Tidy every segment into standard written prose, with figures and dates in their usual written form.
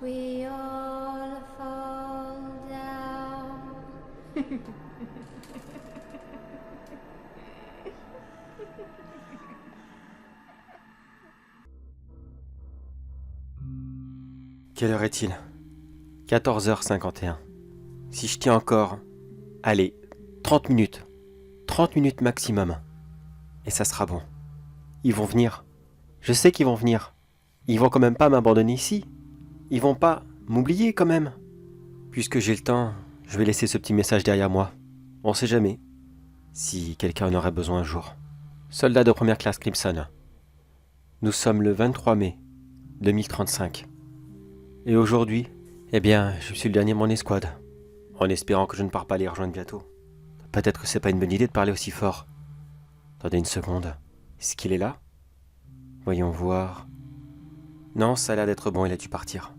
we all fall down. Quelle heure est-il ? 14h51. Si je tiens encore, allez, 30 minutes. 30 minutes maximum. Et ça sera bon. Ils vont venir. Je sais qu'ils vont venir. Ils vont quand même pas m'abandonner ici. Ils vont pas m'oublier quand même. Puisque j'ai le temps, je vais laisser ce petit message derrière moi. On sait jamais. Si quelqu'un en aurait besoin un jour. Soldat de première classe Crimson. Nous sommes le 23 mai 2035. Et aujourd'hui, eh bien, je suis le dernier de mon escouade. En espérant que je ne pars pas les rejoindre bientôt. Peut-être que c'est pas une bonne idée de parler aussi fort. Attendez une seconde. Est-ce qu'il est là ? Voyons voir. Non, ça a l'air d'être bon, il a dû partir.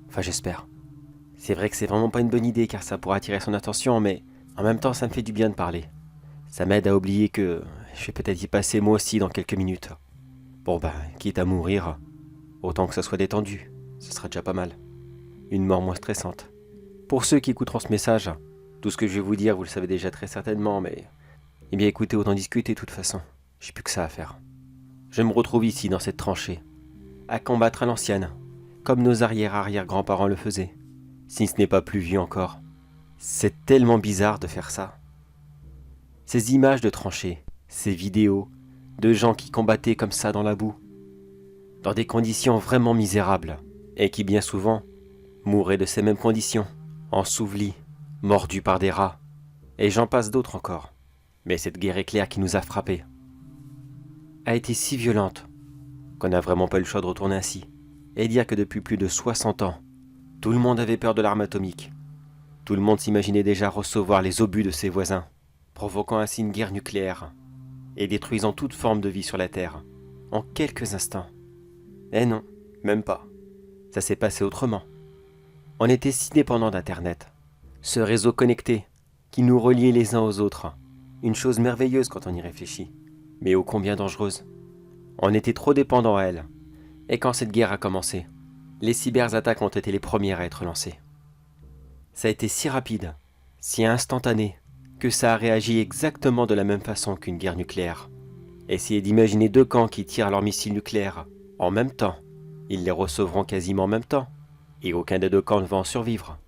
Enfin, j'espère. C'est vrai que c'est vraiment pas une bonne idée car ça pourrait attirer son attention, mais en même temps, ça me fait du bien de parler. Ça m'aide à oublier que je vais peut-être y passer moi aussi dans quelques minutes. Bon ben, quitte à mourir, autant que ça soit détendu. Ce sera déjà pas mal. Une mort moins stressante. Pour ceux qui écouteront ce message, tout ce que je vais vous dire, vous le savez déjà très certainement, mais... Eh bien écoutez, autant discuter de toute façon. J'ai plus que ça à faire. Je me retrouve ici, dans cette tranchée, à combattre à l'ancienne, comme nos arrière-arrière-grands-parents le faisaient, si ce n'est pas plus vieux encore. C'est tellement bizarre de faire ça. Ces images de tranchées, ces vidéos, de gens qui combattaient comme ça dans la boue, dans des conditions vraiment misérables, et qui bien souvent mouraient de ces mêmes conditions, ensevelis, mordus par des rats, et j'en passe d'autres encore. Mais cette guerre éclair qui nous a frappés a été si violente qu'on n'a vraiment pas eu le choix de retourner ainsi, et dire que depuis plus de 60 ans, tout le monde avait peur de l'arme atomique. Tout le monde s'imaginait déjà recevoir les obus de ses voisins, provoquant ainsi une guerre nucléaire, et détruisant toute forme de vie sur la Terre, en quelques instants. Eh non, même pas. Ça s'est passé autrement. On était si dépendants d'Internet. Ce réseau connecté, qui nous reliait les uns aux autres. Une chose merveilleuse quand on y réfléchit, mais ô combien dangereuse. On était trop dépendants à elle. Et quand cette guerre a commencé, les cyberattaques ont été les premières à être lancées. Ça a été si rapide, si instantané, que ça a réagi exactement de la même façon qu'une guerre nucléaire. Essayez d'imaginer deux camps qui tirent leurs missiles nucléaires en même temps. Ils les recevront quasiment en même temps, et aucun des deux camps ne va en survivre.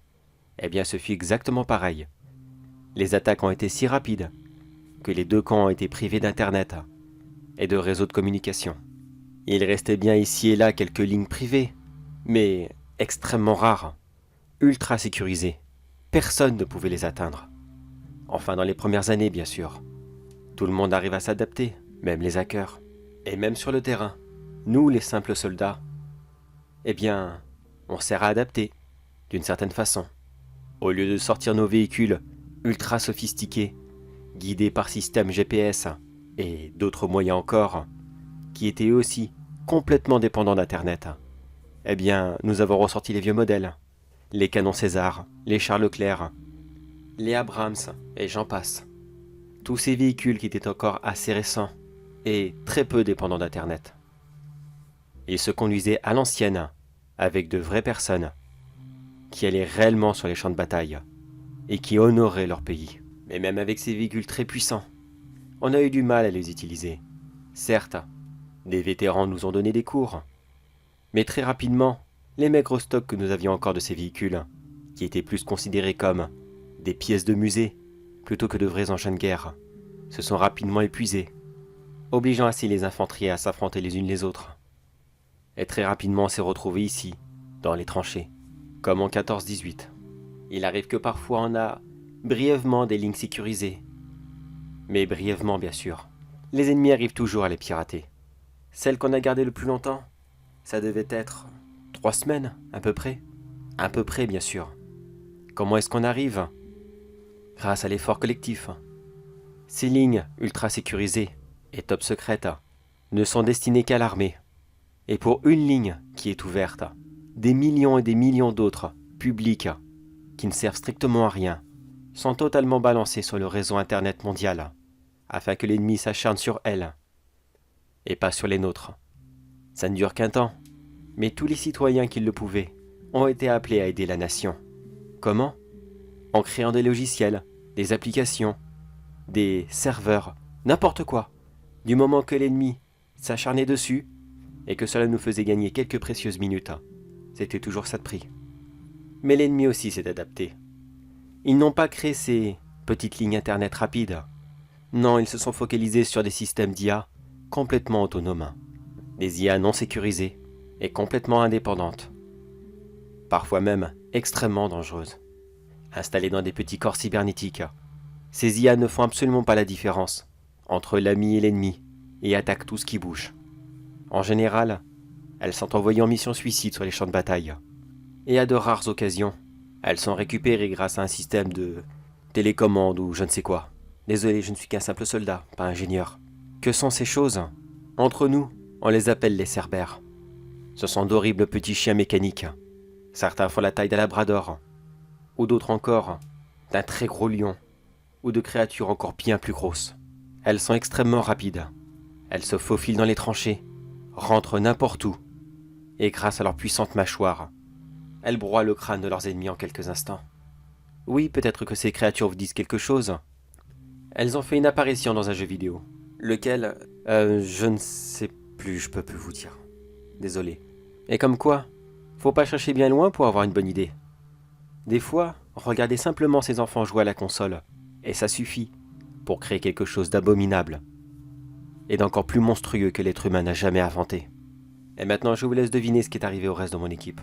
Eh bien, ce fut exactement pareil. Les attaques ont été si rapides que les deux camps ont été privés d'Internet et de réseaux de communication. Il restait bien ici et là quelques lignes privées, mais extrêmement rares, ultra sécurisées. Personne ne pouvait les atteindre. Enfin, dans les premières années, bien sûr. Tout le monde arrive à s'adapter, même les hackers. Et même sur le terrain, nous, les simples soldats, eh bien, on s'est réadapté, d'une certaine façon. Au lieu de sortir nos véhicules ultra sophistiqués, guidés par système GPS et d'autres moyens encore, qui étaient eux aussi complètement dépendants d'Internet, eh bien, nous avons ressorti les vieux modèles. Les canons César, les Charles Leclerc, les Abrams, et j'en passe. Tous ces véhicules qui étaient encore assez récents et très peu dépendants d'Internet. Ils se conduisaient à l'ancienne, avec de vraies personnes, qui allaient réellement sur les champs de bataille, et qui honoraient leur pays. Mais même avec ces véhicules très puissants, on a eu du mal à les utiliser. Certes, des vétérans nous ont donné des cours, mais très rapidement, les maigres stocks que nous avions encore de ces véhicules, qui étaient plus considérés comme des pièces de musée, plutôt que de vrais engins de guerre, se sont rapidement épuisés, obligeant ainsi les infanteries à s'affronter les unes les autres. Et très rapidement on s'est retrouvé ici, dans les tranchées, comme en 14-18. Il arrive que parfois on a brièvement des lignes sécurisées, mais brièvement bien sûr. Les ennemis arrivent toujours à les pirater. Celle qu'on a gardée le plus longtemps, ça devait être 3 semaines, à peu près. À peu près, bien sûr. Comment est-ce qu'on arrive ? Grâce à l'effort collectif. Ces lignes ultra sécurisées et top secrètes ne sont destinées qu'à l'armée. Et pour une ligne qui est ouverte, des millions et des millions d'autres, publiques, qui ne servent strictement à rien, sont totalement balancées sur le réseau Internet mondial, afin que l'ennemi s'acharne sur elles, et pas sur les nôtres. Ça ne dure qu'un temps, mais tous les citoyens qui le pouvaient ont été appelés à aider la nation. Comment? En créant des logiciels, des applications, des serveurs, n'importe quoi. Du moment que l'ennemi s'acharnait dessus et que cela nous faisait gagner quelques précieuses minutes, c'était toujours ça de prix. Mais l'ennemi aussi s'est adapté. Ils n'ont pas créé ces petites lignes internet rapides. Non, ils se sont focalisés sur des systèmes d'IA complètement autonomes. Des IA non sécurisées et complètement indépendantes. Parfois même extrêmement dangereuses. Installées dans des petits corps cybernétiques, ces IA ne font absolument pas la différence entre l'ami et l'ennemi et attaquent tout ce qui bouge. En général, elles sont envoyées en mission suicide sur les champs de bataille. Et à de rares occasions, elles sont récupérées grâce à un système de télécommande ou je ne sais quoi. Désolé, je ne suis qu'un simple soldat, pas ingénieur. Que sont ces choses? Entre nous, on les appelle les cerbères. Ce sont d'horribles petits chiens mécaniques. Certains font la taille d'un labrador, ou d'autres encore d'un très gros lion, ou de créatures encore bien plus grosses. Elles sont extrêmement rapides. Elles se faufilent dans les tranchées, rentrent n'importe où, et grâce à leurs puissantes mâchoires, elles broient le crâne de leurs ennemis en quelques instants. Oui, peut-être que ces créatures vous disent quelque chose. Elles ont fait une apparition dans un jeu vidéo. Lequel je ne sais plus, je peux plus vous dire. Désolé. Et comme quoi, faut pas chercher bien loin pour avoir une bonne idée. Des fois, regardez simplement ces enfants jouer à la console, et ça suffit pour créer quelque chose d'abominable et d'encore plus monstrueux que l'être humain n'a jamais inventé. Et maintenant, je vous laisse deviner ce qui est arrivé au reste de mon équipe.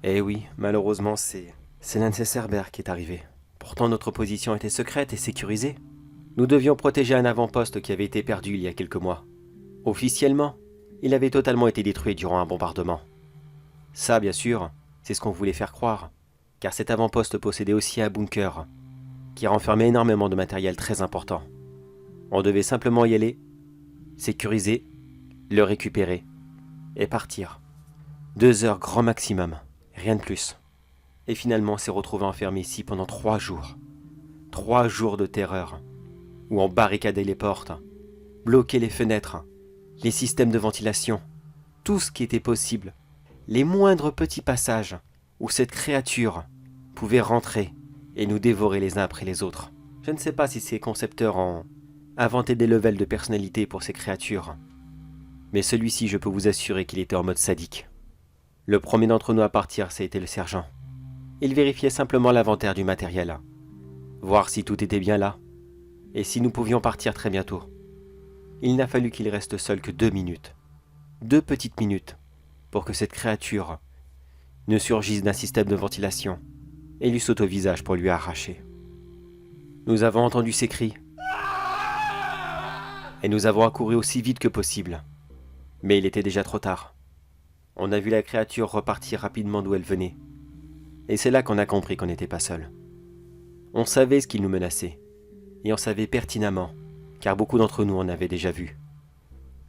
Eh oui, malheureusement, c'est l'un de ces cerbères qui est arrivé. Pourtant, notre position était secrète et sécurisée. Nous devions protéger un avant-poste qui avait été perdu il y a quelques mois. Officiellement, il avait totalement été détruit durant un bombardement. Ça, bien sûr, c'est ce qu'on voulait faire croire, car cet avant-poste possédait aussi un bunker, qui renfermait énormément de matériel très important. On devait simplement y aller, sécuriser, le récupérer, et partir. 2 heures grand maximum, rien de plus. Et finalement, on s'est retrouvé enfermé ici pendant 3 jours. 3 jours de terreur, où on barricadait les portes, bloquait les fenêtres, les systèmes de ventilation, tout ce qui était possible, les moindres petits passages où cette créature pouvait rentrer et nous dévorer les uns après les autres. Je ne sais pas si ces concepteurs ont inventé des levels de personnalité pour ces créatures, mais celui-ci, je peux vous assurer qu'il était en mode sadique. Le premier d'entre nous à partir, c'était le sergent. Il vérifiait simplement l'inventaire du matériel, voir si tout était bien là, et si nous pouvions partir très bientôt. Il n'a fallu qu'il reste seul que 2 minutes. 2 petites minutes, pour que cette créature ne surgisse d'un système de ventilation et lui saute au visage pour lui arracher. Nous avons entendu ses cris, et nous avons accouru aussi vite que possible. Mais il était déjà trop tard. On a vu la créature repartir rapidement d'où elle venait. Et c'est là qu'on a compris qu'on n'était pas seul. On savait ce qu'il nous menaçait. Et on savait pertinemment, car beaucoup d'entre nous en avaient déjà vu,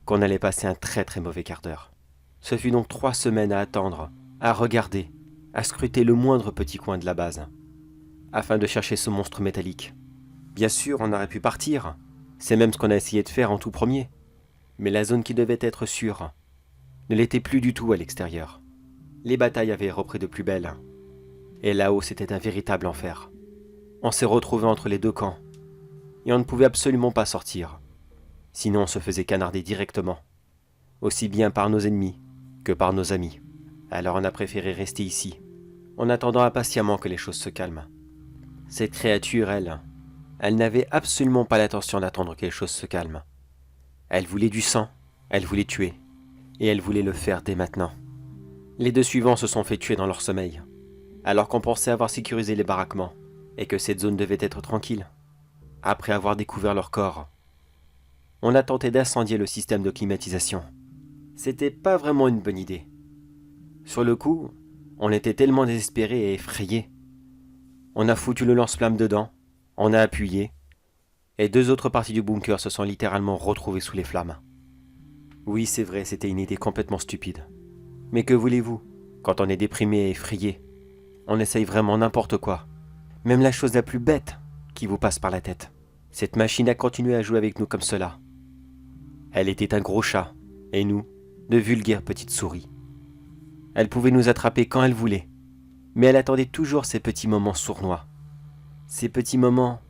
qu'on allait passer un très très mauvais quart d'heure. Ce fut donc 3 semaines à attendre, à regarder, à scruter le moindre petit coin de la base, afin de chercher ce monstre métallique. Bien sûr, on aurait pu partir. C'est même ce qu'on a essayé de faire en tout premier. Mais la zone qui devait être sûre ne l'était plus du tout à l'extérieur. Les batailles avaient repris de plus belle. Et là-haut, c'était un véritable enfer. On s'est retrouvés entre les 2 camps. Et on ne pouvait absolument pas sortir. Sinon, on se faisait canarder directement. Aussi bien par nos ennemis que par nos amis. Alors on a préféré rester ici, en attendant impatiemment que les choses se calment. Cette créature, elle n'avait absolument pas l'intention d'attendre que les choses se calment. Elle voulait du sang, elle voulait tuer, et elle voulait le faire dès maintenant. Les 2 suivants se sont fait tuer dans leur sommeil, alors qu'on pensait avoir sécurisé les baraquements, et que cette zone devait être tranquille. Après avoir découvert leur corps, on a tenté d'incendier le système de climatisation. C'était pas vraiment une bonne idée. Sur le coup, on était tellement désespérés et effrayés. On a foutu le lance-flamme dedans, on a appuyé, et 2 autres parties du bunker se sont littéralement retrouvées sous les flammes. Oui, c'est vrai, c'était une idée complètement stupide. Mais que voulez-vous? Quand on est déprimé et effrayé, on essaye vraiment n'importe quoi. Même la chose la plus bête qui vous passe par la tête. Cette machine a continué à jouer avec nous comme cela. Elle était un gros chat, et nous, de vulgaires petites souris. Elle pouvait nous attraper quand elle voulait, Mais elle attendait toujours ces petits moments sournois, ces petits moments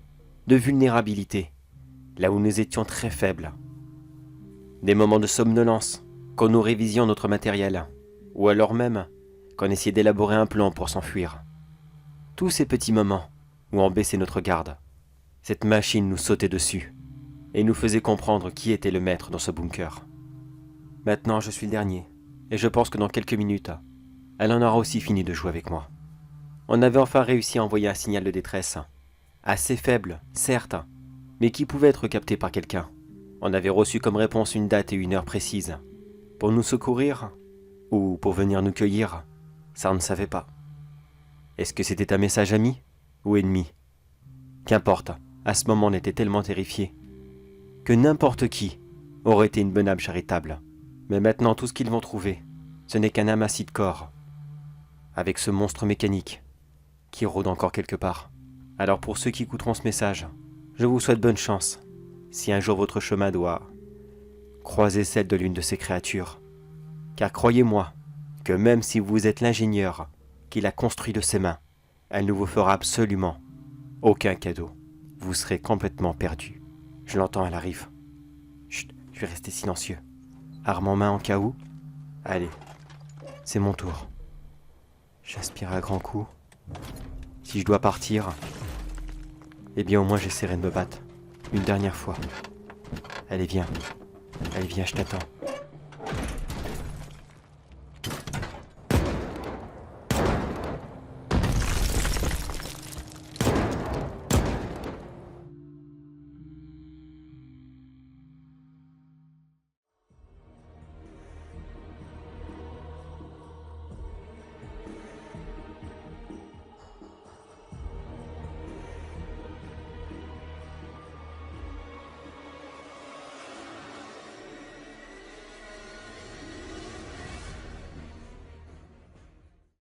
de vulnérabilité, là où nous étions très faibles. Des moments de somnolence, quand nous révisions notre matériel, ou alors même quand on essayait d'élaborer un plan pour s'enfuir. Tous ces petits moments où on baissait notre garde, cette machine nous sautait dessus et nous faisait comprendre qui était le maître dans ce bunker. Maintenant, je suis le dernier, et je pense que dans quelques minutes, elle en aura aussi fini de jouer avec moi. On avait enfin réussi à envoyer un signal de détresse, assez faible, certes, mais qui pouvait être capté par quelqu'un. On avait reçu comme réponse une date et une heure précises. Pour nous secourir, ou pour venir nous cueillir, ça on ne savait pas. Est-ce que c'était un message ami ou ennemi? Qu'importe, à ce moment on était tellement terrifiés que n'importe qui aurait été une bonne âme charitable. Mais maintenant tout ce qu'ils vont trouver, ce n'est qu'un amassis de corps, avec ce monstre mécanique qui rôde encore quelque part. Alors pour ceux qui écouteront ce message, je vous souhaite bonne chance, si un jour votre chemin doit croiser celle de l'une de ces créatures. Car croyez-moi, que même si vous êtes l'ingénieur qui l'a construit de ses mains, elle ne vous fera absolument aucun cadeau. Vous serez complètement perdu. Je l'entends, elle arrive. Chut, je vais rester silencieux. Arme en main en cas où. Allez, c'est mon tour. J'aspire à grands coups. Si je dois partir, eh bien au moins j'essaierai de me battre. Une dernière fois. Allez, viens. Allez, viens, je t'attends.